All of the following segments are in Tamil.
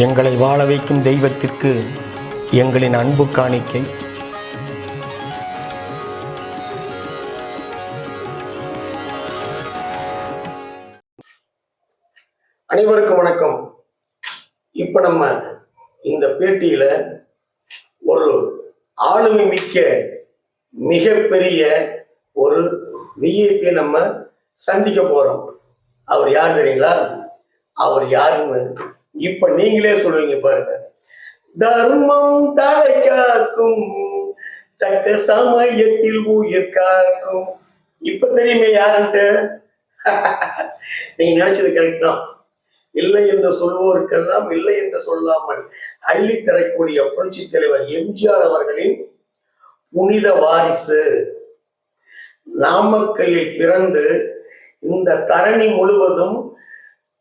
எங்களை வாழ வைக்கும் தெய்வத்திற்கு எங்களின் அன்பு காணிக்கை. அனைவருக்கும் வணக்கம். இப்ப நம்ம இந்த பேட்டியில ஒரு ஆளுமை மிக்க மிகப்பெரிய ஒரு விஐபி நம்ம சந்திக்க போறோம். அவர் யார் தெரியுங்களா? அவர் யாருன்னு இப்ப நீங்களே சொல்லுவீங்க பாருங்க. தர்மம் தலை காக்கும், தக்க சமயத்தில் உயிர் காக்கும். இப்ப தெரியுமே யாருன்ட்டு? நீங்க நினைச்சது கரெக்ட் தான். இல்லை என்று சொல்வோருக்கெல்லாம் இல்லை என்று சொல்லாமல் அள்ளி தரக்கூடிய புரட்சி தலைவர் எம்ஜிஆர் அவர்களின் புனித வாரிசு. நாமக்கல்லில் பிறந்து இந்த தரணி முழுவதும்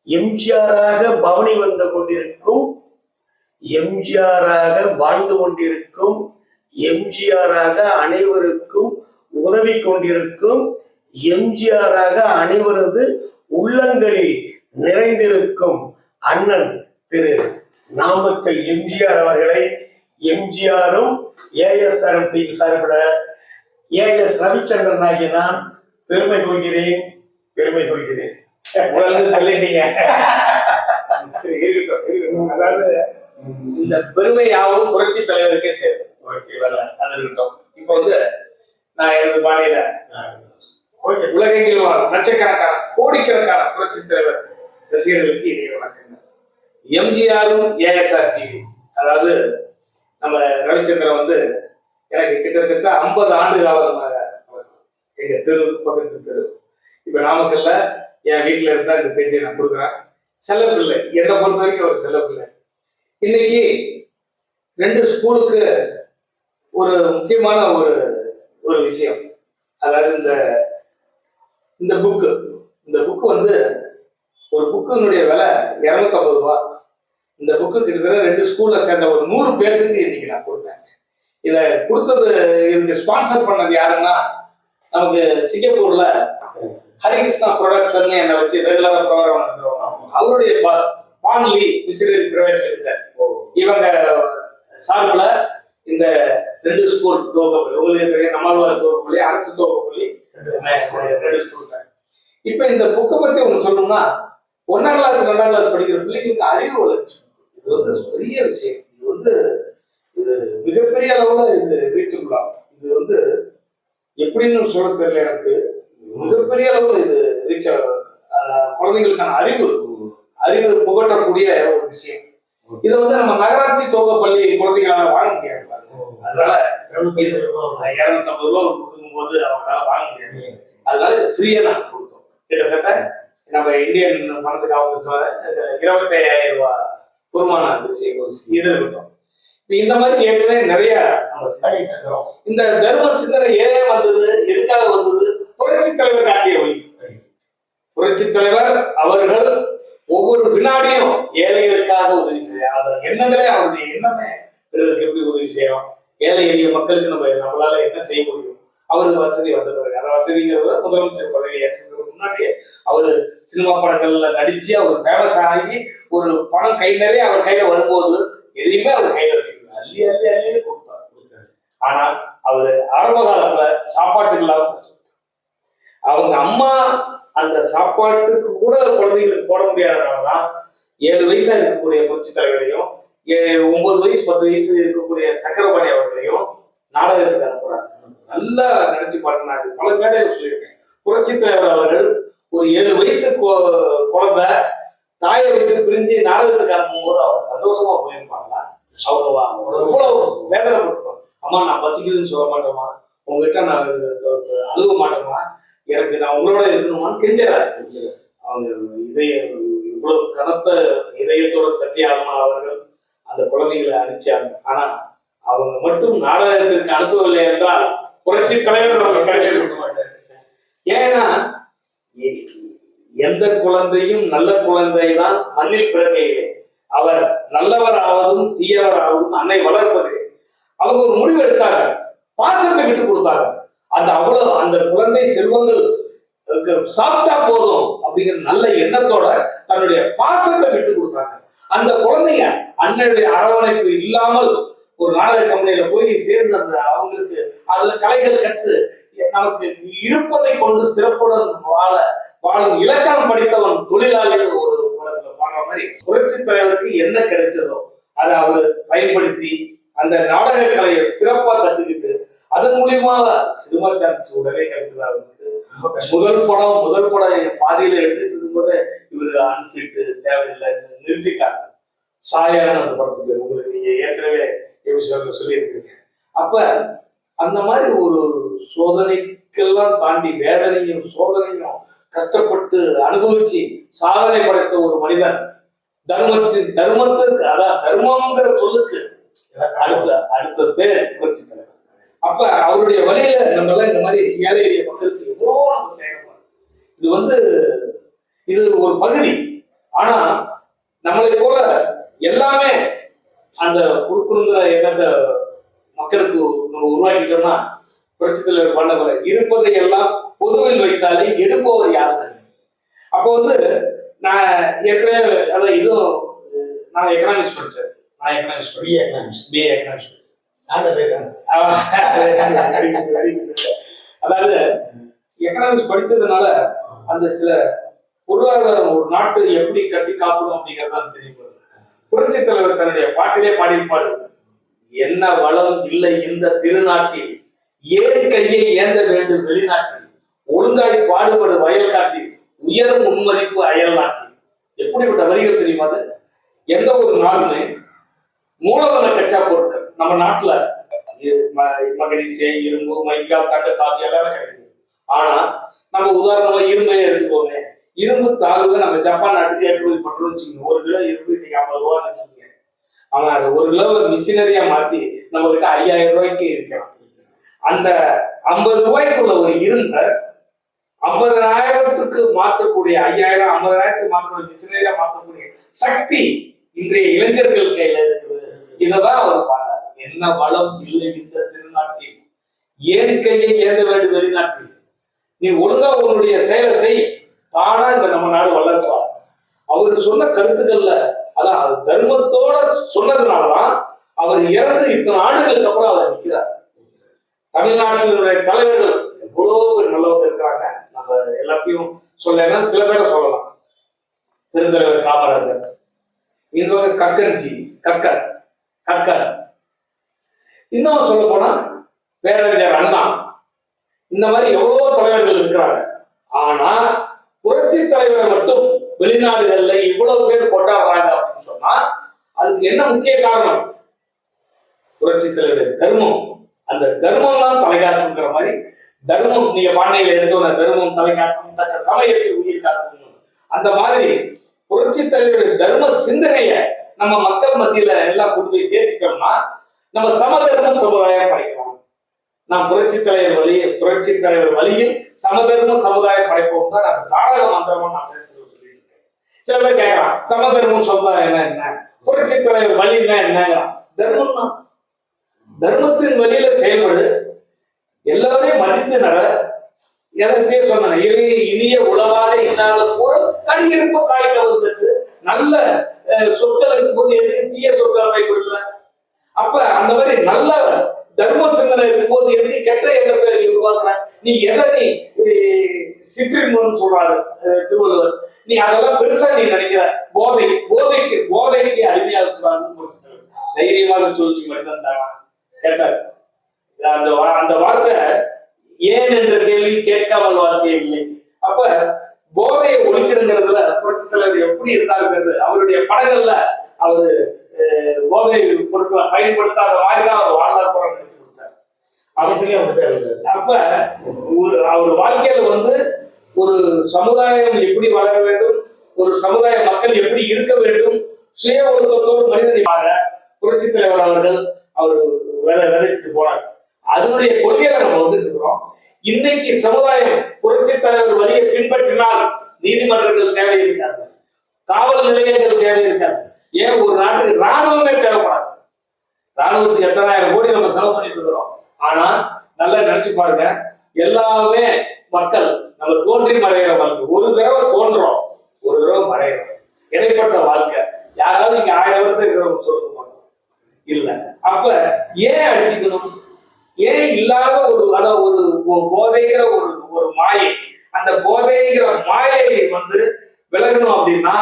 எம்ஜிஆராக பவனி வந்து கொண்டிருக்கும், எம்ஜிஆராக வாழ்ந்து கொண்டிருக்கும், எம்ஜிஆராக அனைவருக்கும் உதவி கொண்டிருக்கும், எம்ஜிஆராக அனைவரது உள்ளங்களில் நிறைந்திருக்கும் அண்ணன் திரு நாமக்கல் எம்ஜிஆர் அவர்களை எம்ஜிஆரும் ASRMP சார்பில் AS ரவிச்சந்திரன் ஆகிய நான் பெருமை கொள்கிறேன். அதாவது இந்த பெருமையாகவும் புரட்சி தலைவருக்கே சேரும். இப்ப நான் எனது பாணியில உலகெங்கிலும் லட்சக்கணக்கான கோடிக்கணக்கான புரட்சி தலைவர் ரசிகர்களுக்கு இடையே வணக்கங்கள். எம்ஜிஆரும் ASR TV, அதாவது நம்ம ரவிச்சந்திரன் எனக்கு கிட்டத்தட்ட 50 ஆண்டு காலமாக எங்க தெரு பக்கத்து தெரு. இப்ப நாமக்கல்ல என் வீட்டுல இருந்தா இந்த பேட்டியை நான் கொடுக்குறேன். செல்ல பிள்ளை, என்னை பொறுத்த வரைக்கும் ஒரு செல்ல பிள்ளை. இன்னைக்கு 2 ஸ்கூலுக்கு ஒரு முக்கியமான ஒரு விஷயம். அதாவது இந்த புக்கு ஒரு புக்கினுடைய விலை 250 ரூபாய். இந்த புக்கு கிட்டத்தட்ட 2 ஸ்கூல்ல சேர்ந்த ஒரு 100 பேருக்கு இன்னைக்கு நான் கொடுத்தேன். இதை கொடுத்தது, இதுக்கு ஸ்பான்சர் பண்ணது யாருன்னா நமக்கு சிங்கப்பூர்ல ஹரிகிருஷ்ணா ப்ரொடக்ஷன் என்னை வச்சு ரெகுலரா ப்ரோக்ராம் நடத்துறோம். அவருடைய பாஸ் பான்லி மிஷனரி பிரைவேட் லிமிடெட், இவங்க சார்பில் இந்த 2 ஸ்கூல் துவக்கப்பள்ளி, உங்களுக்கு தெரியும், நம்மாழ்வார் துவக்கப்பள்ளி, அரசு துவக்கப்பள்ளி 2 ஸ்கூல். இப்ப இந்த புக்கை பத்தி ஒண்ணு சொல்லணும்னா, 1ஆம் கிளாஸ் 2ஆம் கிளாஸ் படிக்கிற பிள்ளைங்களுக்கு அறிவு வளர்ச்சி, இது பெரிய விஷயம். இது மிகப்பெரிய அளவுல இது ரீச்சபிள் ஆகும். இது எப்படின்னு சொல்ல தெரியல எனக்கு. மிகப்பெரிய அளவுல இது ரீச் குழந்தைங்களுக்கான அறிவு புகட்டக்கூடிய ஒரு விஷயம். இது நம்ம நகராட்சி துவக்கப்பள்ளி குழந்தைகளால வாங்க முடியாது. அதனால 250 ரூபாய் கொடுக்கும் போது அவங்களால வாங்க முடியாது. அதனால இது ஃப்ரீயா நாங்க கொடுத்தோம். கிட்டத்தட்ட நம்ம இந்தியன் பணத்துக்கு அவங்க 25,000 ரூபாய் வருமானம் இது இருக்கட்டும். இந்த மாதிரி ஏற்கனவே நிறைய இந்த தர்ம சிந்தனை ஏன் வந்தது, எதுக்காக வந்தது? புரட்சி தலைவர் காட்டிய வழி. புரட்சி தலைவர் அவர்கள் ஒவ்வொரு வினாடியும் ஏழைகளுக்காக உதவி செய்யலாம். அந்த எண்ணங்களே, அவருடைய எண்ணமே எப்படி உதவி செய்யலாம், ஏழை எளிய மக்களுக்கு நம்மளால என்ன செய்ய முடியும். அவருக்கு வசதி வந்த பிறகு, அந்த வசதிங்கிறத முதலமைச்சர் பதவி ஏற்றதுக்கு முன்னாடியே அவரு சினிமா படங்கள்ல நடிச்சு அவர் ஃபேமஸ் ஆகி ஒரு பணம் கை நிறைய அவர் கையில வரும்போது எதையுமே அவர் கையில வச்சுக்கல, அள்ளி கொடுத்தார். ஆனா அவரு ஆரம்ப காலத்துல சாப்பாட்டுக்கு இல்லாம அவங்க அம்மா அந்த சாப்பாட்டுக்கு கூட குழந்தைகளுக்கு போட முடியாதனாலதான் 7 வயசா இருக்கக்கூடிய புரட்சி தலைவரையும் 9 வயசு 10 வயசு இருக்கக்கூடிய சக்கரபாணி அவர்களையும் நாடகத்துக்கு அனுப்புறாங்க. நல்லா நினைச்சு பாருங்க. நான் பல மேடையில் சொல்லியிருக்கேன். புரட்சி தலைவர் அவர்கள் ஒரு 7 வயசு குழந்தை தாயை விட்டு பிரிஞ்சு நாடகத்துக்கு அனுப்பும் போது அவர் சந்தோஷமா போயிருப்பாங்களா? அவங்க எவ்வளவு வேதனைப்பட்டிருப்பாங்க. அம்மா, நான் பசிக்குதுன்னு சொல்ல மாட்டோமா, உங்ககிட்ட நான் அழுக மாட்டோமா, எனக்கு நான் உங்களோட இருக்கணுமான்னு கெஞ்சுறாரு. அவங்க இவ்வளவு கனத்த இதயத்தோட சத்தியாகமா அவர்கள் அந்த குழந்தைகளை அனுப்பிச்சாங்க. ஆனா அவங்க மட்டும் நாடகத்திற்கு அனுப்பவில்லை என்றால் புரட்சி தலைவர் அவங்க கிடைக்க மாட்டார். ஏன்னா எந்த குழந்தையும் நல்ல குழந்தை தான் மண்ணில் பிறக்கையிலே, அவர் நல்லவராவதும் தீயவராவதும் அன்னை வளர்ப்பது. அவங்க ஒரு முடிவு எடுத்தாங்க, பாசத்தை விட்டு கொடுத்தாங்க. அந்த குழந்தை செல்வங்கள் சாப்பிட்டா போதும் அப்படிங்கிற நல்ல எண்ணத்தோட தன்னுடைய பாசத்தை விட்டு கொடுத்தாங்க. அந்த குழந்தைங்க அண்ணனுடைய அரவணைப்பு இல்லாமல் ஒரு நாடக கம்பெனியில போய் சேர்ந்து அந்த அவங்களுக்கு அதுல கலைகள் கற்று நமக்கு இருப்பதை கொண்டு சிறப்புடன் வாழும் இலக்கணம் படித்தவன் தொழிலாளி ஒரு படத்துல பாடுற மாதிரி புரட்சி தலைவருக்கு என்ன கிடைச்சதோ அதை அவரு பயன்படுத்தி அந்த நாடக கலையை சிறப்பா கத்துக்கிட்டு அதன் மூலியமாக சினிமா சான்ஸ் உடனே கிடைச்சதா இருக்கு. முதல் படம் பாதியில எடுத்துட்டு இருக்கும்போது இவரு அன்பிட்டு தேவையில்லை நிறுத்திட்டாங்க. சாயான்னு அந்த படத்துக்கு உங்களுக்கு நீங்க ஏற்கனவே சொல்லியிருக்கீங்க. அப்ப அந்த மாதிரி ஒரு சோதனைக்கெல்லாம் தாண்டி வேதனையும் சோதனையும் கஷ்டப்பட்டு அனுபவிச்சு சாதனை படைத்த ஒரு மனிதன் தர்மத்துக்கு அதான் தர்மம்ங்கிற சொல்லுக்கு அடுத்த பேர் புரட்சி தலைவர். அப்ப அவருடைய வழியில நம்ம எல்லாம் இந்த மாதிரி ஏழை எளிய மக்களுக்கு எவ்வளவோ நம்ம செய்யணும். இது ஒரு பகுதி. ஆனா நம்மளை போல எல்லாமே அந்த கொடுக்கணுங்கிற எண்ணத்தை மக்களுக்கு நம்ம உருவாக்கிட்டோம்னா புரட்சி தலைவர் பண்ண இருப்பதை எல்லாம் பொதுவில் வைத்தாலே எடுப்பவர் யாரு? அப்போ நான் ஏற்கனவே அதான் இதுவும் நான் எக்கனாமிக்ஸ் படித்தேன். அதாவது எக்கனாமிக்ஸ் படித்ததுனால அந்த சில பொருளாதாரம் ஒரு நாட்டு எப்படி கட்டி காக்கணும் அப்படிங்கிறதான் தெரியும். புரட்சி தலைவர் தன்னுடைய பாட்டிலே பாடியிருப்பாரு, என்ன வளம் இல்லை இந்த திருநாட்டில், ஏன் கையை ஏந்த வேண்டும் வெளிநாட்டில், ஒழுங்காய் பாடுபடு வயல் காட்டில், உயரும் உண்மதிப்பு அயல் நாட்டில். எப்படிப்பட்ட வரிகள் தெரியுமா? அது எந்த ஒரு நாளுமே மூலதன கச்சா பொருட்கள் நம்ம நாட்டுல மகனீசே, இரும்பு, மைக்கா, தங்க, தாத்தி எல்லாமே கிடைக்குது. ஆனா நம்ம உதாரணமா இரும்பையே எடுத்துக்கோங்க. இரும்பு தாழ்வு நம்ம ஜப்பான் நாட்டுக்கு ஏற்றுமதி பண்றோம்னு வச்சுக்கோங்க. 1 கிலோ இரும்பு இன்னைக்கு 50 ரூபான்னு வச்சுக்கோங்க. அவன் அதை 1 கிலோ மிஷினரியா மாத்தி நம்ம கிட்ட 5000 ரூபாய்க்கு இருக்கிறான். அந்த 50 ரூபாய்க்குள்ள ஒரு இருந்த 50,000க்கு மாற்றக்கூடிய 5000 50,000க்கு மாற்றக்கூடிய மிஷினரியா மாற்றக்கூடிய சக்தி இன்றைய இளைஞர்கள் கையில இருக்குது. இததான் அவர் பாடுறார். என்ன வளம் இல்லை இந்த திருநாட்டில், ஏன் கையை ஏந்த வேண்டும் வெளிநாட்டில், நீ ஒழுங்கா உன்னுடைய செயலை செய், தானா இந்த நம்ம நாடு வளர்ச்சி. அவரு சொன்ன கருத்துக்கள்ல அதான் அது தர்மத்தோட சொன்னதுனாலதான் அவர் இறந்து இத்தனை ஆண்டுகளுக்கு அப்புறம் அவர் நிற்கிறார். தமிழ்நாட்டினுடைய தலைவர்கள் எவ்வளவு பேர் நல்லவங்க இருக்கிறாங்க. நம்ம எல்லாத்தையும் சொல்ல சில பேரை சொல்லலாம். பெருந்தலைவர் காமராஜர், இந்த வகை கக்கன், இன்னும் சொல்ல போனா பேரறிஞர் அண்ணா, இந்த மாதிரி எவ்வளவோ தலைவர்கள் இருக்கிறாங்க. ஆனா புரட்சி தலைவரை மட்டும் வெளிநாடுகள்ல இவ்வளவு பேர் கொண்டாடுறாங்க அப்படின்னு சொன்னா அதுக்கு என்ன முக்கிய காரணம்? புரட்சி தலைவருடைய தர்மம். அந்த தர்மம் தான் தலைகாட்டுங்கிற மாதிரி தர்மம் நீங்க பாண்டையில எடுத்தோம்னா தர்மம் தலைகாட்டும், தக்க சமயத்தில் உயிர் காக்கணும். அந்த மாதிரி புரட்சி தலைவருடைய தர்ம சிந்தனைய நம்ம மக்கள் மத்தியில எல்லாம் கொண்டு போய் சேர்த்துட்டோம்னா நம்ம சமதர்ம சமுதாயம் படைக்கலாம். நான் புரட்சி தலைவர் வழியில் சமதர்ம சமுதாயம் படைப்போம் தான் நான் நாடக மந்திரமா நான் சொல்லிட்டு இருக்கேன். சில பேர் கேட்கலாம், சமதர்மம் சமுதாயம் என்ன, புரட்சி தலைவர் வழின்னா என்னங்கிறான். தர்மம் தான். தர்மத்தின் வழியில செயல்படு, எல்லாரையும் மதித்து நட. எனக்கு சொன்ன இனிய உலகாத இன்னாத கூட கடியிருப்ப காய்க்க வந்துட்டு நல்ல சொற்கள் இருக்கும்போது எதுக்கு தீய சொற்கள் பயன்படுத்துற? அப்ப அந்த மாதிரி நல்ல தர்ம சிந்தனை இருக்கும்போது எதுக்கு கெட்ட எண்ணத்தை உருவாக்குற? நீ எதை நீ சிற்றின்பம்னு சொல்றாரு திருவள்ளுவர், நீ அதெல்லாம் பெருசா நீ நினைக்கிற. போதைக்கு அடிமையாக கூடாதுன்னு தைரியமாக சொல்லி மனிதன் தானா கேட்டார். அந்த வார்த்தை ஏன் என்ற கேள்வி கேட்காமல் வாழ்க்கை இல்லை. அப்ப போதையை ஒழிக்கிறதுங்கிறதுல புரட்சி தலைவர் எப்படி இருந்தாருங்கிறது அவருடைய படங்கள்ல அவரு போதை பொருட்களை பயன்படுத்தாத மாதிரிதான் அவர் வாழ்நாள் புறம் நினைச்சு கொடுத்தார். அப்ப அவர் வாழ்க்கையில ஒரு சமுதாயம் எப்படி வளர வேண்டும், ஒரு சமுதாய மக்கள் எப்படி இருக்க வேண்டும், சுய ஒழுக்கத்தோடு மனிதனை புரட்சி தலைவர் அவர்கள் அவர் விதைச்சிட்டு போனார். அதனுடைய கொள்கையில நம்ம இருக்கிறோம். இன்னைக்கு சமுதாயம் புரட்சி தலைவர் வழியை பின்பற்றினால் நீதிமன்றங்கள் தேவை இருக்காது, காவல் நிலையங்கள் தேவை இருக்காது. ஏன் ஒரு நாட்டுக்கு ராணுவமே தேவைப்படாது. ராணுவத்துக்கு 8,000 கோடி நம்ம செலவு பண்ணிட்டு இருக்கிறோம். ஆனா நல்லா நினைச்சு பாருங்க, எல்லாமே மக்கள் நம்ம தோன்றி மறைகிற வாழ்க்கை. ஒரு தடவை தோன்றோம், ஒரு தடவை மறைகிறோம். இடைப்பட்ட வாழ்க்கை யாராவது இங்க 1000 வருஷம் இருக்கிறவங்க சொல்லுங்க மாட்டோம் இல்ல. அப்ப ஏன் அடிச்சுக்கணும்? ஏன் இல்லாத ஒரு போதைங்கிற ஒரு மாயை, அந்த போதைங்கிற மாயை விலகணும் அப்படின்னா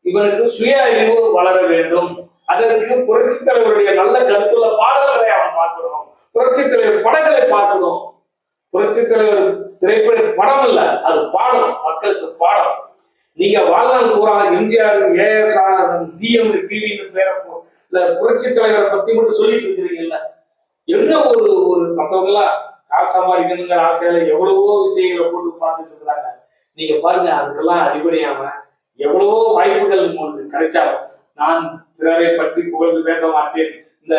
இவனுக்கு சுய அறிவு வளர வேண்டும். அதற்கு புரட்சி தலைவருடைய நல்ல கருத்துள்ள பாடல்களை அவன் பார்க்கணும், புரட்சி தலைவர் படங்களை பார்க்கணும். புரட்சி தலைவர் திரைப்பட படம் இல்ல, அது பாடம், மக்களுக்கு பாடம். நீங்க வாழ்நாள் பூரா எம்ஜிஆர், ஏஎஸ்ஆர், டிஎம், டிவின்னு பேர புரட்சி தலைவரை பத்தி மட்டும் சொல்லிட்டு இருக்கிறீங்கல்ல. என்ன ஒரு மற்றவங்க எல்லாம் காசு சம்பாதிக்கணுங்கிற ஆசையில எவ்வளவோ விஷயங்களை போட்டு பார்த்துட்டு இருக்கிறாங்க. நீங்க பாருங்க, அதுக்கெல்லாம் அடிப்படையாம எவ்வளவோ வாய்ப்புகள் உங்களுக்கு கிடைச்சாலும் நான் பிறரை பற்றி புகழ்ந்து பேச மாட்டேன், இந்த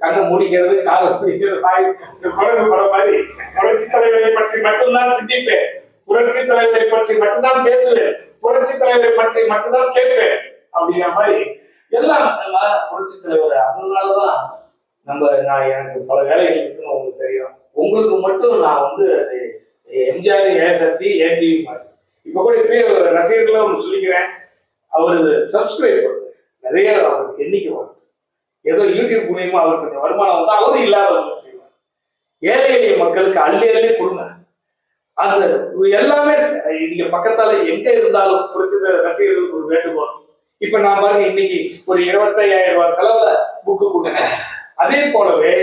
கண்ணை முடிக்கிறது காலை பிடிக்கிறது வாய், இந்த குழந்தை படம் மாதிரி புரட்சி தலைவரை பற்றி மட்டும்தான் சிந்திப்பேன், புரட்சி தலைவரை பற்றி மட்டும்தான் பேசுவேன், புரட்சி தலைவரை பற்றி மட்டும்தான் கேட்பேன் அப்படிங்கிற மாதிரி எல்லாம் புரட்சி தலைவர். அதனாலதான் நான் எனக்கு பல வேலைகள் இருக்குன்னு உங்களுக்கு தெரியும். உங்களுக்கு மட்டும் நான் எம்ஜிஆர், ஏஎஸ்ஆர்டி, ஏடிவி மாதிரி இப்ப கூட இப்பயே ரசிகர்களா ஒன்று சொல்லிக்கிறேன். அவரு சப்ஸ்கிரைப் பண்ணுது நிறைய, அவருக்கு எண்ணிக்கை வரும். ஏதோ யூடியூப் மூலியமா அவருக்கு கொஞ்சம் வருமானம் வந்தா அவரும் இல்லாதவங்க செய்வார். ஏழை எளிய மக்களுக்கு அள்ளி கொடுங்க. அந்த எல்லாமே நீங்க பக்கத்தால எங்க இருந்தாலும் புரிஞ்ச ரசிகர்களுக்கு ஒரு வேண்டுகோள். இப்ப நான் பாருங்க, இன்னைக்கு ஒரு 25,000 ரூபாய் செலவுல புக்கு கொடுங்க. அதே போலவே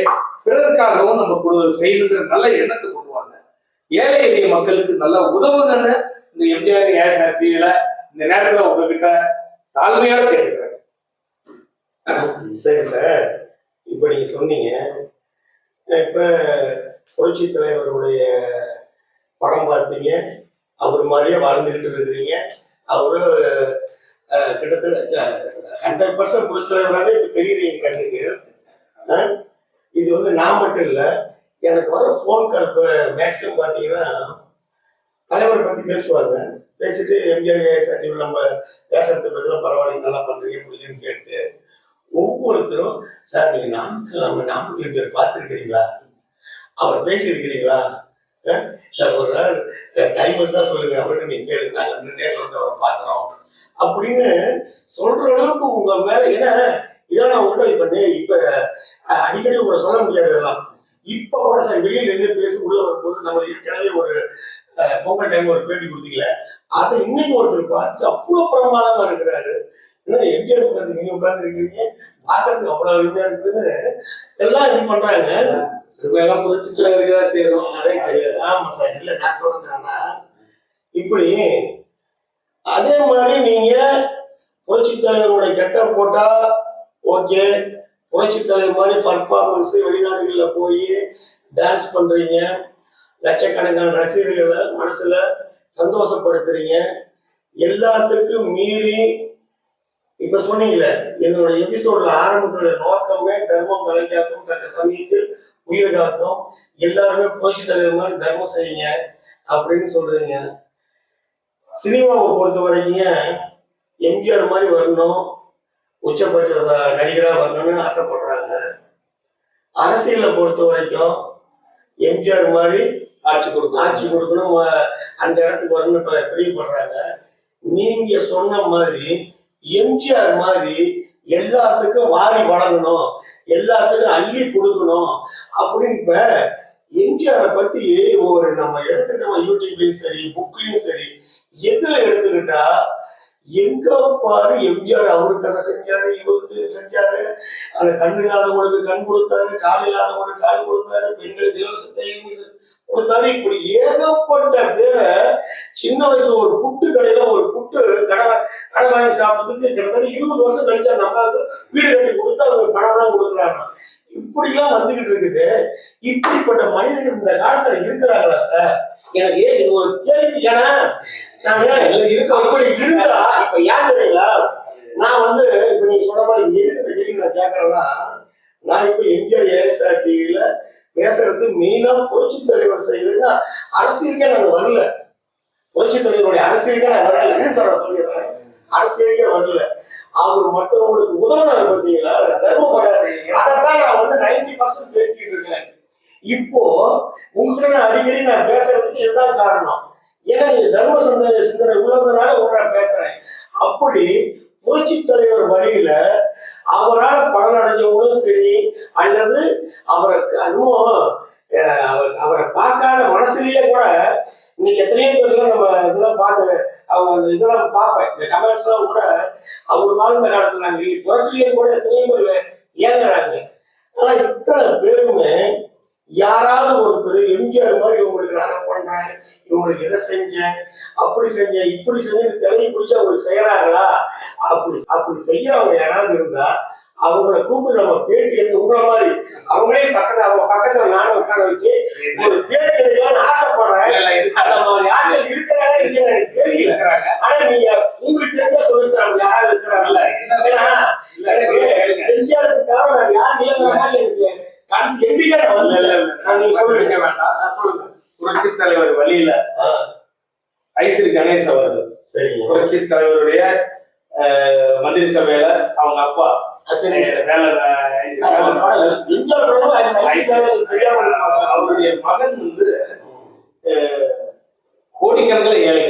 பிறருக்காகவும் நம்ம செய்யணுங்கிற நல்ல எண்ணத்தை கொண்டு வாங்க. ஏழை எளிய மக்களுக்கு நல்லா உதவுங்கன்னு இந்த எம்ஜிஆர், ஏஎஸ்ஆர்டில இந்த நேரத்துல உங்ககிட்ட தாழ்மையோட கேட்டுக்கிறேன். சரி சார், இப்ப நீங்க சொன்னீங்க, இப்ப புரட்சி தலைவருடைய படம் பார்த்தீங்க, அவர் மாதிரியே வாழ்ந்துகிட்டு இருக்கிறீங்க. அவரு கிட்டத்தட்ட 100% புரட்சி தலைவராகவே இப்ப தெரியுறீங்க கண்ணுக்கு. இது நான் மட்டும் இல்லை, எனக்கு வர ஃபோன் கால் மேக்ஸிமம் பார்த்தீங்கன்னா தலைவரை பற்றி பேசுவாங்க. பேசிட்டு எம்ஜிஆர், ஏஎஸ்ஆர்டி நம்ம பேசுறதுக்கு பதிலாக பரவாயில்ல, நல்லா பண்றீங்க முடியும்னு கேட்டு ஒவ்வொருத்தரும், சார் நீங்க நாமக்கல் பேர் பார்த்துருக்கிறீங்களா, அவர் பேசியிருக்கிறீங்களா சார், ஒரு நாள் டைம் இருந்தா சொல்லுங்க, அவர்கிட்ட நீங்க கேளுங்க, நாங்கள் நேரில் அவரை பார்க்குறோம் அப்படின்னு சொல்ற அளவுக்கு உங்க மேல. ஏன்னா இதான் நான் உங்கள்கிட்ட இப்ப அடிக்கடி உங்களை சொல்ல முடியாது இதெல்லாம். இப்ப கூட சார் வெளியில நின்று பேசி உள்ள வரும்போது நம்ம ஏற்கனவே ஒரு பொங்கல் டைம் ஒரு பேட்டி கொடுத்தீங்களே, அதை இன்னைக்கு ஒருத்தர் பார்த்துட்டு அவ்வளவு பிரமாதமா இருக்கிறாரு. ஏன்னா எம்ஜிஆர் உட்காந்து நீங்க உட்கார்ந்து இருக்கிறீங்க, பார்க்கறதுக்கு அவ்வளவு அருமையா இருக்குதுன்னு எல்லாம் இது பண்றாங்க. புரட்சித்துல இருக்கதான் செய்யணும். ஆமா சார், இல்ல நான் சொல்றது என்னன்னா, இப்படி அதே மாதிரி நீங்க புரட்சி தலைவருடைய கெட்டப் போட்டா ஓகே, புரட்சி தலைவர் மாதிரி பர்ஃபார்மன்ஸ் வெளிநாடுகள்ல போய் டான்ஸ் பண்றீங்க, லட்சக்கணக்கான ரசிகர்களை மனசுல சந்தோஷப்படுத்துறீங்க. எல்லாத்துக்கும் மீறி இப்ப சொன்னீங்களே, என்னோட எபிசோட்ல ஆரம்பத்தோட நோக்கமே தர்மம் தலைக்காக்கும், தக்க சமயத்தில் உயிர் காக்கும், எல்லாருமே புரட்சி தலைவர் மாதிரி தர்மம் செய்யுங்க அப்படின்னு சொல்றீங்க. சினிமாவை பொறுத்த வரைக்கும் எம்ஜிஆர் மாதிரி வரணும், உச்சபட்ச நடிகரா வரணும்னு ஆசைப்படுறாங்க. அரசியலை பொறுத்த வரைக்கும் எம்ஜிஆர் மாதிரி ஆட்சி கொடுக்கணும், அந்த இடத்துக்கு வரணும்னு பிரியப்படுறாங்க. நீங்க சொன்ன மாதிரி எம்ஜிஆர் மாதிரி எல்லாத்துக்கும் வாரி வழங்கணும், எல்லாத்துக்கும் அள்ளி கொடுக்கணும் அப்படின்னு. இப்ப எம்ஜிஆரை பத்தி நம்ம எடுத்துக்கிட்டோம், யூடியூப்லயும் சரி புக்லயும் சரி எதுல எடுத்துக்கிட்டா எங்க பாரு எம்ஜிஆர் அவருக்கு அதை செஞ்சாரு, இவருக்கு செஞ்சாரு, அந்த கண் இல்லாதவங்களுக்கு கண் கொடுத்தாரு, கால் இல்லாதவங்களுக்கு கால் கொடுத்தாரு, பெண்களுக்கு இலவசத்தை கொடுத்தாரு. இப்படி ஏகப்பட்ட பேரை சின்ன வயசுல ஒரு புட்டு கடையில ஒரு புட்டு கடை வாங்கி சாப்பிட்டதுக்கு கிட்டத்தட்ட 20 வருஷம் கழிச்சா நம்ம வீடு கட்டி கொடுத்து அவங்க பணம் தான் கொடுக்குறாங்க. இப்படி எல்லாம் வந்துகிட்டு இருக்குது. இப்படிப்பட்ட மனிதர்கள் இந்த காலத்துல இருக்கிறாங்களா சார்? எனக்கு இது ஒரு கேள்வி. ஏன்னா அப்படி இருந்தா இப்ப ஏன் தெரியுங்களா, நான் இப்ப நீங்க சொன்ன மாதிரி எதுக்கு இந்த கேள்வி நான் கேட்கறேன்னா, நான் இப்ப எம்ஜிஆர், ஏஎஸ்ஆர் டிவில பேசுறது மெயினா புரட்சி தலைவர் செய்யுதுன்னா அரசியலுக்கே நாங்க வரல. புரட்சி தலைவருடைய அரசியலுக்கே நான் வரல சார், நான் சொல்லிடுறேன், அரசியலுக்கே வரல. அவர் மற்றவங்களுக்கு உதவினார் பார்த்தீங்களா, தர்மப்படாது. அதைத்தான் நான் 90% பேசிக்கிட்டு இருக்கேன். இப்போ உங்ககிட்ட நான் அடிக்கடி நான் பேசுறதுக்கு இதுதான் காரணம். ஏன்னா நீங்க தர்ம சிந்தனை உள்ளதுனால உங்களை பேசுறேன். அப்படி புரட்சி தலைவர் வழியில அவரால் பலன் அடைஞ்சவங்களும் சரி, அல்லது அவரை அதுவும் அவரை பார்க்காத மனசுலயே கூட இன்னைக்கு எத்தனையோ பேர்லாம் நம்ம இதெல்லாம் பார்த்து அவங்க அந்த இதெல்லாம் பார்ப்பேன், இந்த கமெண்ட்ஸ் எல்லாம் கூட அவர் வாழ்ந்த காலத்துல நாங்கள் புரட்சியிலே கூட எத்தனையோ பேர் ஏங்குறாங்க. ஆனா இத்தனை பேருமே யாராவது ஒருத்தர் எம்ஜிஆர் மாதிரி இவங்களுக்கு நான் அதை பண்றேன், இவங்களுக்கு எதை செஞ்சேன், அப்படி செஞ்சேன், இப்படி செஞ்சேன்னு தலையை பிடிச்சி அவங்களுக்கு செய்யறாங்களா? அப்படி செய்யறவங்க யாராவது இருந்தா அவங்கள கூப்பிட்டு நம்ம பேட்டி எடுத்து உங்களை மாதிரி அவங்களே அவங்க பக்கத்துல நானும் உட்கார வச்சு ஒரு பேட்டி எடுக்கலாம்னு ஆசைப்படுறேன். அந்த மாதிரி ஆட்கள் இருக்கிறாங்க இல்லையா எனக்கு தெரியல. ஆனா நீங்க உங்களுக்கு தெரிஞ்சா சொல்லுங்க சார், அவங்க யாராவது இருக்கிறாங்கல்ல? ஏன்னா எனக்கு எம்ஜிஆருக்கு காரணம் நான் யாரும் இல்லைங்கிற மாதிரி எனக்கு கடைசி எம்பிக்கா நான் வந்து நீங்க சொல்லுங்க வேண்டாம். சொல்லுங்க. புரட்சி தலைவர் வழியில ஐஸ்வரி கணேஷ் அவர்கள் சரி புரட்சி தலைவருடைய மந்திரி சபையில அவங்க அப்பா அவருடைய மகன் வந்து கோடிக்கணக்கில் ஏழை.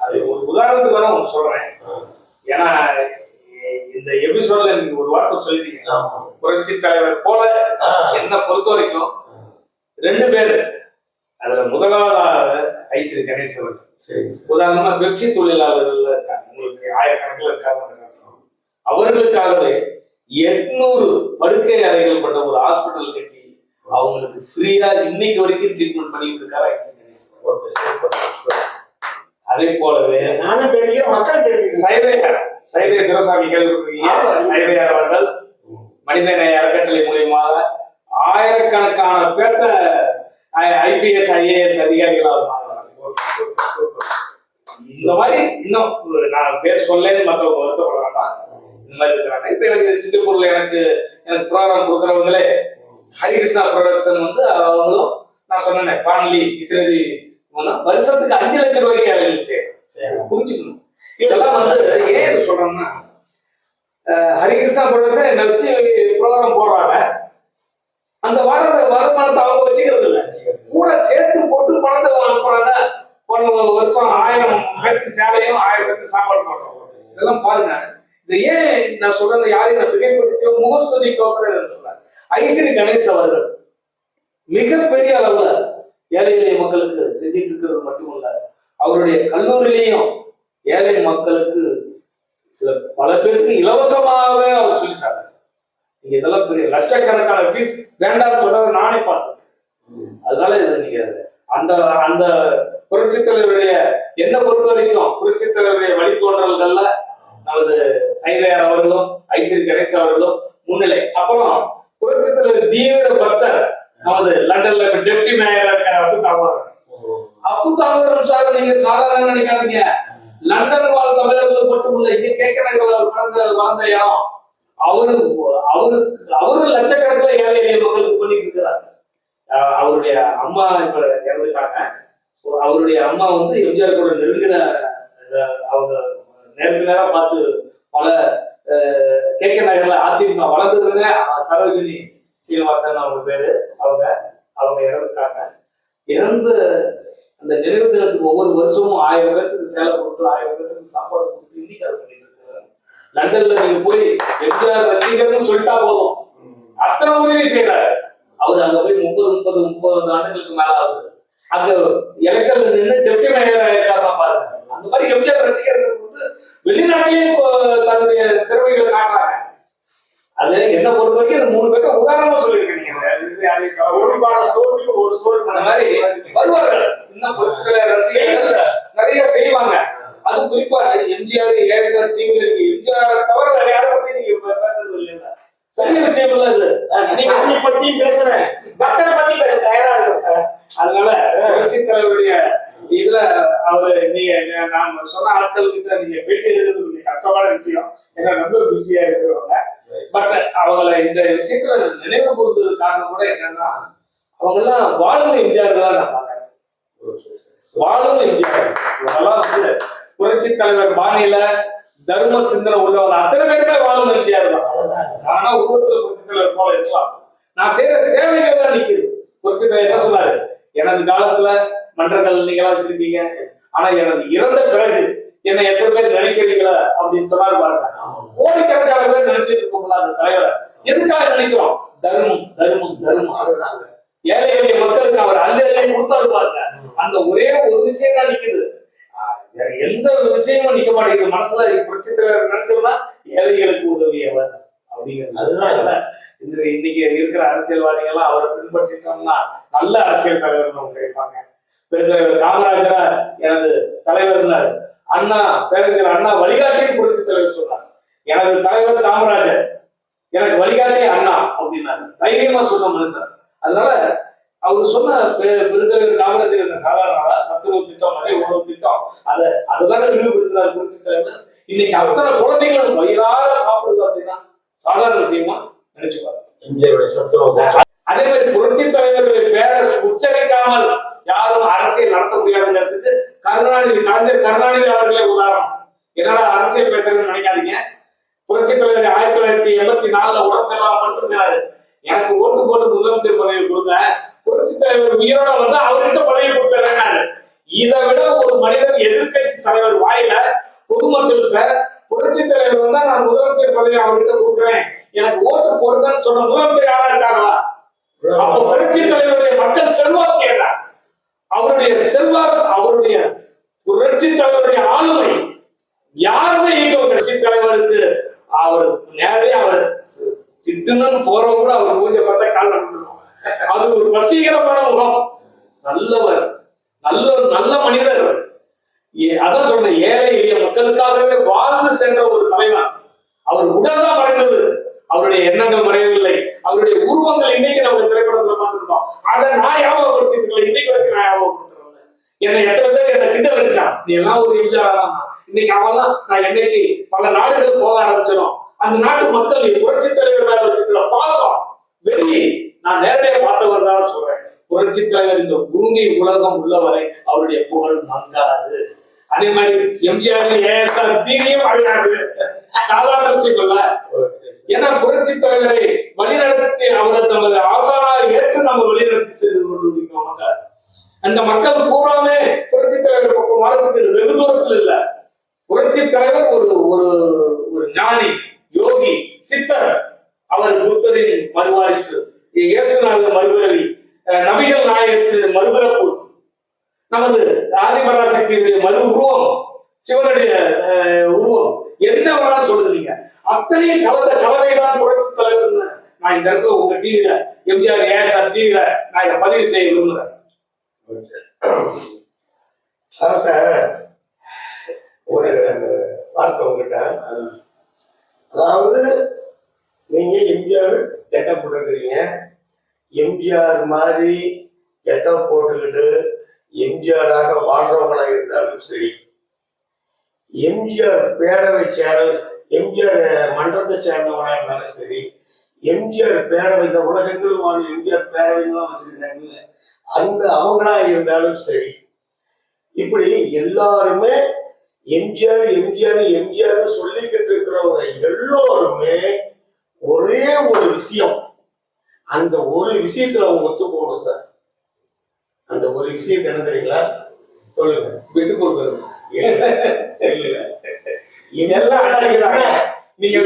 அது ஒரு உதாரணத்துக்கு வேணா ஒன்று சொல்றேன். ஏன்னா இந்த எபிசோட்ல நீங்க ஒரு வார்த்தை சொல்லிட்டீங்க, புரட்சி தலைவர் போல என்ன பொறுத்த வரைக்கும் 2 பேர். அதுல முதலாவதாக ஐஸ்வரி கணேஷ் அவர்கள். உதாரணமா வெற்றி தொழிலாளர்கள் இருக்காங்க, உங்களுக்கு ஆயிரக்கணக்கில் இருக்காங்க. அவர்களுக்காகவே 800 படுக்கை அறைகள் கொண்ட ஒரு ஹாஸ்பிட்டல் கட்டி அவங்களுக்கு ஃப்ரீயா இன்னைக்கு வரைக்கும் ட்ரீட்மெண்ட் பண்ணிட்டு இருக்காரு ஐஸ்வரி கணேஷ். அதே போலவே நானும் தெரியும், மக்கள் தெரியும். சைதை துரசாமி கேள்விப்பட்டிருக்கீங்க. சைதையார் அவர்கள் மனிதநேய அறக்கட்டளை மூலியமாக ஆயிரக்கணக்கான பேர்த்த IPS IAS அதிகாரிகளாக. இந்த மாதிரி இன்னும் நான் பேர் சொல்லேன்னு மற்றவங்க வருத்தப்பட வேண்டாம். இந்த மாதிரி இருக்கிறாங்க. இப்ப எனக்கு சிங்கப்பூர்ல எனக்கு ப்ரோக்ராம் கொடுக்குறவங்களே ஹரிகிருஷ்ணா ப்ரொடக்ஷன் வந்து அவங்களும் நான் சொன்னேன் பான்லி மிஷினரி வருஷத்துக்கு 5 லட்சம் ரூபாய்க்கு வேலைகள் செய்யணும். புரிஞ்சுக்கணும். இதெல்லாம் வந்து ஏன் இது சொல்றோம்னா, ஹரிகிருஷ்ணா ப்ரொடக்ஷன் என்னை வச்சு ப்ரோக்ராம் போடுறாங்க. அந்த வருமானத்தை அவங்க வச்சுக்கிறது இல்லை, கூட சேர்த்து போட்டு பணத்தை அனுப்புறாங்க. வருஷம் 1000 பேருக்கு சேலையும் 1000 பேருக்கு சாப்பாடு போடுறோம். இதெல்லாம் பாருங்க. இந்த ஏன் நான் சொல்றேன், யாரையும் நான் மிகைப்படுத்தியோ முகஸ்துதிக்கோசரம் சொல்றேன். ஐஸ்வரி கணேஷ் அவர்கள் மிகப்பெரிய அளவுல ஏழை எளிய மக்களுக்கு செஞ்சிட்டு இருக்கிறது மட்டுமல்ல, அவருடைய கல்லூரியிலையும் ஏழை மக்களுக்கு பல பேருக்கு இலவசமாகவே அவர் சொல்லிட்டாங்க. நீங்க இதெல்லாம் பெரிய லட்சக்கணக்கான ஃபீஸ் வேண்டாம்னு சொன்னதை நானே பார்த்தேன். அதனால இது நீங்க அந்த அந்த புரட்சி தலைவருடைய என்னை பொறுத்த வரைக்கும் புரட்சி தலைவருடைய வழித்தோன்றல்கள்ல நமது சைதையார் அவர்களும் ஐஸ்வரி கணேஷ் அவர்களும் முன்னிலை. அப்புறம் புரட்சி தலைவர் தீவிர பக்தர் நமது லண்டன்ல டெப்டி மேயரா இருக்கார் அப்பு தாமோதரம் சார். நீங்க சாதாரண நினைக்காதீங்க, லண்டன் வாழ் தமிழர்கள் மட்டுமில்ல, இங்க கேட்க நகர் வளர்ந்த இடம். அவரு லட்சக்கணக்கில் ஏழை எளிய மக்களுக்கு பண்ணிட்டு இருக்கிறார். அவருடைய அம்மா இப்ப இறந்துட்டாங்க. அவருடைய அம்மா வந்து எம்ஜிஆர் கூட நெருங்கின அவங்க நேருக்கு நேரம் பார்த்து பல கேட்க நகர்ல அதிமுக வளர்ந்ததுன்னு சரோஜினி சீனிவாசன் அவங்க பேரு. அவங்க இறந்துட்டாங்க. இறந்த அந்த நினைவு தினத்துக்கு ஒவ்வொரு வருஷமும் 1000 பேருக்கு சேலை கொடுத்து 1000 பேருக்கு சாப்பாடு கொடுத்து இன்னைக்கு அது பண்ணிட்டு இருக்காங்க. லண்டன்ல நீங்க போய் எம்ஜிஆர் ரசிகர்னு சொல்லிட்டா போதும், அத்தனை உதவி செய்யறாரு. அவர் அங்க போய் 30 ஆண்டுகளுக்கு மேல ஆகுது. அங்க எலெக்ஷன்ல நின்று டெப்டி மேயர் ஆயிருக்காருன்னா பாருங்க. அந்த மாதிரி எம்ஜிஆர் ரசிகர்கள் வந்து வெளிநாட்டிலேயே தன்னுடைய திறமைகளை காட்டுறாங்க. அது என்ன பொறுத்த வரைக்கும் அது 3 பேருக்கு உதாரணமா சொல்லியிருக்கேன். நீங்க அந்த மாதிரி வருவார்கள். இன்னும் புரட்சிகர ரசிகர்கள் நிறைய செய்வாங்க. அது குறிப்பா எம்ஜிஆர் ஏஎஸ்ஆர் டிவில இருக்கு. எம்ஜிஆர் தவிர வேற யாரை பத்தி நீங்க பேசுறது இல்லையா? சரிய விஷயம் இல்ல இது. நீங்க பத்தி பேசுறேன், பக்தரை பத்தி பேச தயாரா இருக்கேன் சார். அதனால புரட்சி தலைவருடைய இதுல அவரு நீங்க நான் சொன்ன ஆட்கள் கிட்ட நீங்க பேட்டி எடுக்கிறது கொஞ்சம் கஷ்டமான விஷயம். ஏன்னா ரொம்ப பிஸியா இருக்கிறவங்க. பட் அவங்கள இந்த விஷயத்துல நினைவு கூர்ந்தது காரணம் கூட என்னன்னா, அவங்க எல்லாம் வாழும் எம்ஜிஆர்களா நான் பாக்குறேன். வாழும் எம்ஜிஆர் இவங்கெல்லாம் வந்து புரட்சி தலைவர் பாணியில தர்ம சிந்தனை உள்ளவங்க அத்தனை பேருமே வாழும் எம்ஜிஆர் தான். ஆனா உருவத்துல புரட்சி தலைவர் போல இருக்கலாம். நான் செய்யற சேவைகள் தான் நிக்குது. புரட்சி தலைவர் என்ன சொன்னாரு, எனது காலத்துல மன்றங்கள் நீங்க எல்லாம் வச்சிருப்பீங்க, ஆனா எனது இறந்த பிறகு என்ன எத்தனை பேர் நினைக்கிறீங்களா அப்படின்னு சொன்னாரு பாருங்க. கோடிக்கணக்கான பேர் நினைச்சிட்டு இருக்கோம்ல அந்த தலைவரை. எதுக்காக நினைக்கிறோம்? தர்மம் தர்மம் தர்மம். அதுதாங்க ஏழை எளிய மக்களுக்கு அவர் அள்ளி கொடுத்தாரு பாருங்க. அந்த ஒரே ஒரு விஷயம் தான் நிக்குது. வேற எந்த விஷயமும் நிக்க மாட்டேங்குது. மனசுல புரட்சி தலைவர் நினைச்சோம்னா ஏழைகளுக்கு உதவியவர் அப்படிங்கிறது. அதுதான் இன்னைக்கு இருக்கிற அரசியல்வாதிகள் எல்லாம் அவரை பின்பற்றிட்டோம்னா நல்ல அரசியல் தலைவர் அவங்க கிடைப்பாங்க. பெருந்தலைவர் காமராஜரா எனது தலைவர், அண்ணா பேரறிஞர் அண்ணா வழிகாட்டியும் புரட்சி தலைவர் சொன்னார். எனது தலைவர் காமராஜர், எனக்கு வழிகாட்டி அண்ணா அப்படின்னாரு. தைரியமா சொன்ன மனிதர். அதனால அவர் சொன்ன பெருந்தலைவர் காமராஜர் என்ன சாதாரண சத்துணவு திட்டம், மதிய உணவு திட்டம், அதுதானே விரிவுபடுத்தினார் புரட்சி தலைவர். இன்னைக்கு அத்தனை குழந்தைகளும் வயிறார சாப்பிடுது அப்படின்னா சாதாரண விஷயமா நினைச்சு பாருங்க. அதே மாதிரி புரட்சி தலைவருடைய பேரை உச்சரிக்காமல் யாரும் அரசியல் நடத்த முடியாதுங்கிறதுக்கு கலைஞர் கருணாநிதி அவர்களே உதாரணம். என்னடா அரசியல் பேசுறதுன்னு நினைக்காதீங்க. புரட்சி தலைவர் 1984 உடம்பெல்லாம் படுத்திருக்காரு. எனக்கு ஓட்டு போட்டு முதலமைச்சர் பதவி கொடுங்க, புரட்சி தலைவர் உயிரோட வந்து அவர்கிட்ட பதவி கொடுத்தாரு. இதை விட ஒரு மனிதன் எதிர்கட்சி தலைவர் வாயில பொதுமக்கள்கிட்ட புரட்சி தலைவர் வந்தா நான் முதலமைச்சர் பதவி அவர்கிட்ட கொடுக்குறேன், எனக்கு ஓட்டு போடுங்கன்னு சொன்ன முதலமைச்சர் யாரா இருக்காங்களா? அப்ப புரட்சி தலைவருடைய மக்கள் செல்வாக்கு என்ன? அவருடைய செல்வாக்கு, அவருடைய புரட்சி தலைவருடைய ஆளுமை யாருமே ஈக்கம். கட்சி தலைவருக்கு அவர் நேரடியாக அவர் திட்டுன்னு போறவங்க கூட அவர் மூஞ்ச பார்த்தா கால விட்டுருவாங்க. அது ஒரு வசீகரமான முகம். நல்லவர், நல்ல மனிதர். அதான் சொன்ன ஏழை எளிய மக்களுக்காகவே வாழ்ந்து சென்ற ஒரு தலைவர். அவர் உடல் தான் மறைந்தது, அவருடைய எண்ணங்கள் மறையவில்லை. அவருடைய உருவங்கள் இன்னைக்கு நம்ம திரைப்படத்துல பார்த்துருக்கோம். அதை நான் ஞாபகப்படுத்திருக்கல, இன்னைக்கு வரைக்கும் நான் ஞாபகப்படுத்துறேன். என்னை எத்தனை பேர் என்னை கிட்ட வச்சான், நீ எல்லாம் ஒரு எம்ஜிஆர் தான். இன்னைக்கு அவெல்லாம் நான் என்னைக்கு பல நாடுகள் போக ஆரம்பிச்சனும், அந்த நாட்டு மக்கள் புரட்சி தலைவர் மேல வச்சிருக்கிற பாசம், வெறி நான் நேரடியாக பார்த்தவர் தான் சொல்றேன். புரட்சி தலைவர் இந்த பூமி உலகம் உள்ளவரை அவருடைய புகழ் மங்காது. அதே மாதிரி எம்ஜிஆர் ஏஎஸ்ஆர் தீனியும் அழியாது, சாதாரண விஷயம் இல்ல. ஏன்னா புரட்சி தலைவரை வழிநடத்தி அவரை நமது ஆசானாக ஏற்று நம்ம வழிநடத்தி சென்று கொண்டிருக்கிறோம் மக்கள். அந்த மக்கள் பூராமே புரட்சி தலைவர் பக்கம் வரத்துக்கு வெகு தூரத்தில் இல்ல. புரட்சி தலைவர் ஒரு ஞானி, யோகி, சித்தர். அவர் புத்தரின் மறுவாரிசு, இயேசுநாதர் மறுபிறவி, நபிகள் நாயகத்தின் மறுபிறப்பு, நமது ஆதிபராசக்தியுடைய மறு உருவம், சிவனுடைய உருவம், என்ன வேணாலும் சொல்லுங்க. அத்தனையும் கலந்த கலவைதான் புரட்சி தலைவர். நான் இந்த இடத்துல உங்க டிவியில எம்ஜிஆர் ஏஎஸ்ஆர் டிவியில நான் இதை பதிவு செய்ய விரும்புறேன். ஒரு வார்த்தை உங்ககிட்ட, அதாவது நீங்க எம்ஜிஆர் கெட்டப் போட்டுருக்கீங்க. எம்ஜிஆர் மாதிரி கெட்டப் போட்டுக்கிட்டு எம்ஜிஆராக வாழ்றவங்களா இருந்தாலும் சரி, எம்ஜிஆர் பேரவை சேனல், எம்ஜிஆர் மன்றத்தை சேர்ந்தவங்களா இருந்தாலும் சரி, எம்ஜிஆர் பேரவை, இந்த உலகங்களும் வாழ் எம்ஜிஆர் பேரவைலாம் வச்சிருக்காங்க, அந்த அவங்களா இருந்தாலும் சரி, இப்படி எல்லாருமே எம்ஜிஆர் எம்ஜிஆர் எம்ஜிஆர்னு சொல்லிக்கிட்டு இருக்கிறவங்க எல்லோருமே ஒரே ஒரு விஷயம், அந்த ஒரு விஷயத்துல அவங்க ஒத்து போகணும் சார். அந்த ஒரு விஷயத்தை என்ன தெரியுங்களா? சொல்லுங்க. விட்டு கொடுக்குறது. இதெல்லாம் நீங்க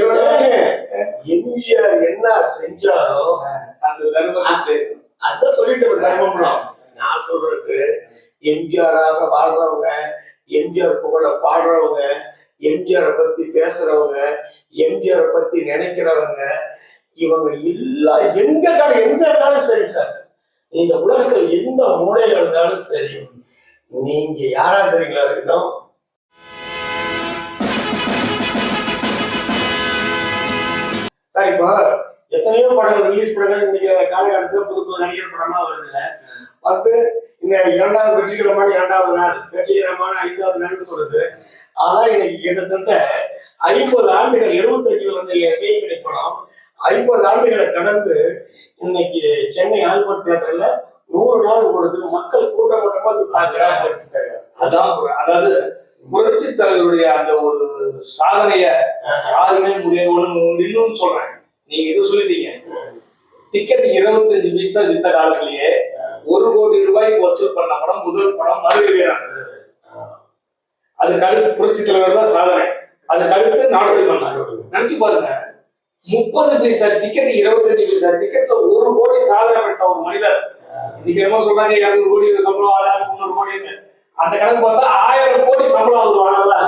எம்ஜிஆர் என்ன செஞ்சாரோ அதான் சொல்லிட்டு தர்மம்லாம். நான் சொல்றது எம்ஜிஆராக வாழ்றவங்க, எம்ஜிஆர் புகழ பாடுறவங்க, எம்ஜிஆரை பத்தி பேசுறவங்க, எம்ஜிஆரை பத்தி நினைக்கிறவங்க, இவங்க எல்லாம் எங்க இருந்தாலும் சரி சார், இந்த உலகத்துல எந்த மூலையில இருந்தாலும் சரி, நீங்க யாரா தெரியுங்களா இருக்கணும். சார் இப்போ எத்தனையோ படங்கள் ரிலீஸ் படங்கள் இன்னைக்கு காலகட்டத்தில் புது புது நடிகர் படமா வருதுல்ல, வந்து இந்த இரண்டாவது வெற்றிகரமான 2வது நாள், வெற்றிகரமான 5வது நாள்னு சொல்லுது. ஆனா இன்னைக்கு கிட்டத்தட்ட 50 ஆண்டுகள், 75 வந்த வேய்கடை படம் 50 ஆண்டுகளை கடந்து இன்னைக்கு சென்னை ஆல்பர்ட் தியேட்டர்ல 100 நாள் ஓடுது. மக்கள் கூட்டம் கூட்டமா பார்க்கிறாங்க. அதாவது புரட்சி தலைவருடைய அந்த ஒரு சாதனைய யாருமே முடியணும்னு சொல்றேன். நீங்க இது சொல்லிட்டீங்க, டிக்கெட் 25 பைசா வித்த காலத்திலேயே 1 கோடி ரூபாய்க்கு வசூல் பண்ண படம் முதல் படம் மதுரை வீரன். அதுக்கு அடுத்து புரட்சி தலைவர் தான் சாதனை, அதுக்கு அடுத்து நாடோடி மன்னர். நினைச்சு பாருங்க, 30 பைசா டிக்கெட் 25 பைசா டிக்கெட்ல 1 கோடி சாதனை பண்ண ஒரு மனிதர். இன்னைக்கு என்ன சொல்றாங்க, 200 கோடி சம்பளம் ஆகாது, 300 கோடின்னு. அந்த கணக்கு பார்த்தா 1000 கோடி சம்பளம் அவர் வாங்கலாம்.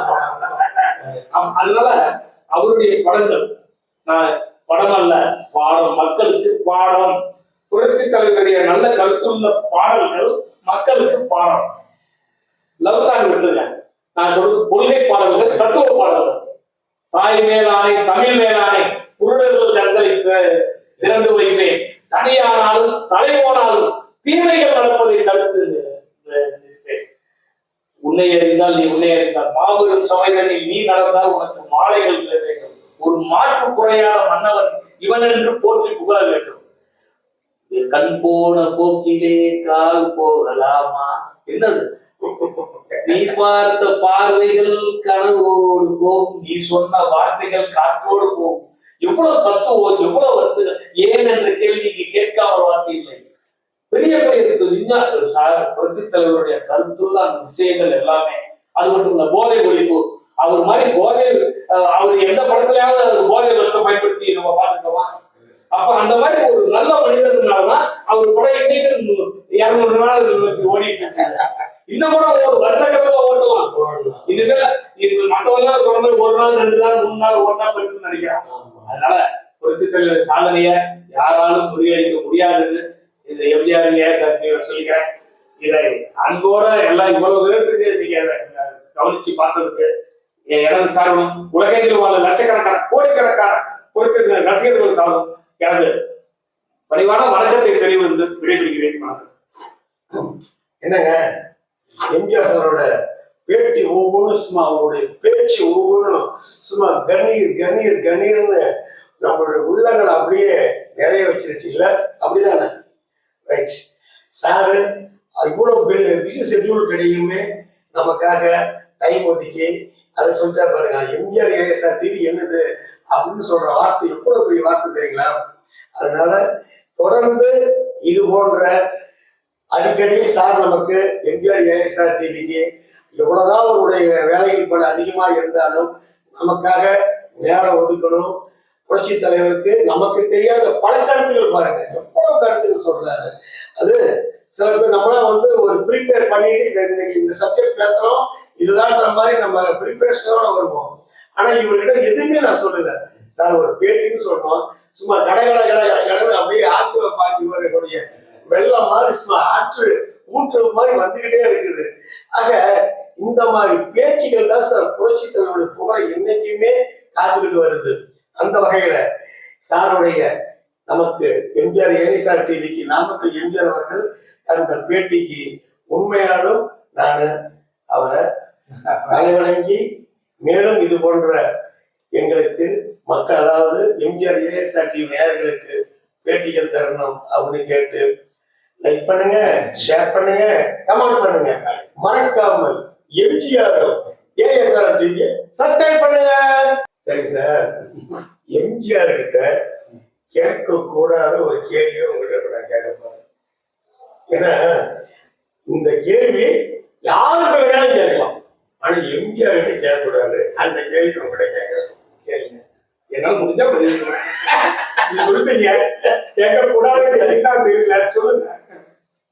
அதனால அவருடைய படங்கள் படம் அல்ல, பாடம், மக்களுக்கு பாடம். புரட்சி தலைவருடைய நல்ல கருத்துள்ள பாடல்கள் மக்களுக்கு பாடம். லவ் சாங் விட்டுருங்க, நான் சொல்றது கொள்கை பாடல்கள், தத்துவ பாடல்கள். தாய் மேலானை, தமிழ் மேலானை, குருடர்கள் கண்களை திறந்து வைப்பேன், தனியானாலும் தலைவோனாலும் தீமைகள் நடப்பதை தடுத்து உன்னை அறிந்தால் நீ உன்னை அறிந்தால் மாபெரும் சமைதனில் நீ நடந்தால் உனக்கு மாலைகள் வேண்டும், ஒரு மாற்று குறையாத மன்னவன் இவன் என்று போற்றி புகழ வேண்டும். கண் போன போக்கிலே கால் போகலாமா, என்னது நீ பார்த்த பார்வைகள் கனவோடு போகும், நீ சொன்ன வார்த்தைகள் காற்றோடு போகும். எவ்வளவு தத்துவம், எவ்வளவு வந்து ஏன் என்ற கேள்விக்கு கேட்காமல் வார்த்தை இல்லை. பெரிய பெரிய புரட்சி தலைவருடைய கருத்துள்ள அந்த விஷயங்கள் எல்லாமே. அது மட்டும் இல்ல, போதை ஒழிப்பு. அவர் மாதிரி போதை, அவர் எந்த படத்திலேயாவது போதை வசம் பயன்படுத்தி நம்ம பார்த்துக்கோமா? அப்ப அந்த மாதிரி ஒரு நல்ல மனிதர்னாலதான் அவர் படம் இன்னைக்கு 200 நாள் ஓடிட்டு இருக்காங்க. இன்னும் கூட ஒரு வருஷக்கணக்கில் ஓட்டலாம். இனிமேல் இது மற்றவங்க சொல்ற மாதிரி 1 நாள் 2 நாள் 3 நாள் ஓட்டா போயிட்டு நினைக்கிறாங்க. அதனால புரட்சி தலைவர் சாதனைய யாராலும் முறியடிக்க முடியாதுன்னு இந்த எம்ஜிஆர் ஏஎஸ்ஆர் சொல்லிக்கிறேன். இதை அன்போட எல்லாம் இவ்வளவு பேருக்கு நீங்க கவனிச்சு பார்த்ததுக்கு எனது சார்பும் உலகத்தில் வாழ லட்சக்கணக்கான கோடிக்கணக்கான புரட்சி ரசிகர்கள் சார்பும் எனது பணிவான வணக்கத்தை தெரிவித்து விடைபெறுகிறேன். வணக்கம். என்னங்க, எம்ஜிஆர் சாரோட பேட்டி ஒவ்வொன்றும் சும்மா, அவருடைய பேச்சு ஒவ்வொன்றும் சும்மா கணீர் கணீர் கணீர்னு நம்மளுடைய உள்ளங்களை அப்படியே நிறைய வச்சிருச்சு இல்ல? அப்படிதானே? ரைட். சாரு இவ்வளோ பிஸி ஷெட்யூல் கிடையுமே நமக்காக டைம் ஒதுக்கி அதை சொல்லிட்டா பாருங்க. எம்ஜிஆர் ஏஎஸ்ஆர் டிவி என்னது அப்படின்னு சொல்ற வார்த்தை எவ்வளவு பெரிய வார்த்தை தெரியுங்களா? அதனால தொடர்ந்து இது போன்ற அடிக்கடி சார் நமக்கு எம்ஜிஆர் ஏஎஸ்ஆர் டிவிக்கு எவ்வளவுதான் அவருடைய வேலைகள் பல அதிகமா இருந்தாலும் நமக்காக நேரம் ஒதுக்கணும். புரட்சி தலைவருக்கு நமக்கு தெரியாத பல கருத்துக்கள் பாருங்க, எவ்வளவு கருத்துக்கள் சொல்றாரு. அது சில பேர் நம்மளாம் வந்து ஒரு ப்ரிப்பேர் பண்ணிட்டு இன்னைக்கு இந்த சப்ஜெக்ட் பேசுறோம் இதுதான்ற மாதிரி நம்ம ப்ரிப்பரேஷனோட வருவோம். ஆனா இவர்கிட்ட எதுவுமே நான் சொல்லல. சார் ஒரு பேட்டின்னு சொன்னோம், சும்மா கடை அப்படியே ஆற்றுல பாக்கி வரக்கூடிய வெள்ளம் மாதிரி சும்மா ஆற்று ஊற்று மாதிரி வந்துகிட்டே இருக்குது. ஆக இந்த மாதிரி பேச்சுகள் தான் சார் புரட்சி தலைவருடைய புகழை என்னைக்குமே காத்துக்கிட்டு வருது. அந்த வகையில சாருடைய நமக்கு எம்ஜிஆர் ஏஎஸ்ஆர் டிவிக்கு நாமக்கல் எம்ஜிஆர் அவர்கள் அந்த பேட்டிக்கு உண்மையாலும் நான் அவரை தலைவணங்கி, மேலும் இது போன்ற எங்களுக்கு மக்கள், அதாவது எம்ஜிஆர் ஏஎஸ்ஆர் டிவி நேயர்களுக்கு பேட்டிகள் தரணும் அப்படின்னு கேட்டு லைக் பண்ணுங்க, ஷேர் பண்ணுங்க, கமெண்ட் பண்ணுங்க. மறக்காமல் எம்ஜிஆர் ஏஎஸ்ஆர் டிவி சப்ஸ்கிரைப் பண்ணுங்க. சரிங்க சார், எம்ஜிஆர் கிட்ட கேட்க கூடாத ஒரு கேள்வியை உங்ககிட்ட நான் கேட்க போறேன். ஏன்னா இந்த கேள்வி யாருக்கு வேணாலும் கேட்கலாம், ஆனா எம்ஜிஆர் கிட்ட கேட்கக்கூடாது. அந்த கேள்வி உங்ககிட்ட கேட்கலாம். கேளுங்க, என்னால முடிஞ்சா சொல்லிட்டீங்க. கேட்க கூடாது தெரியல, சொல்லுங்க.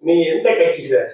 நீ எந்த கட்சி சார்?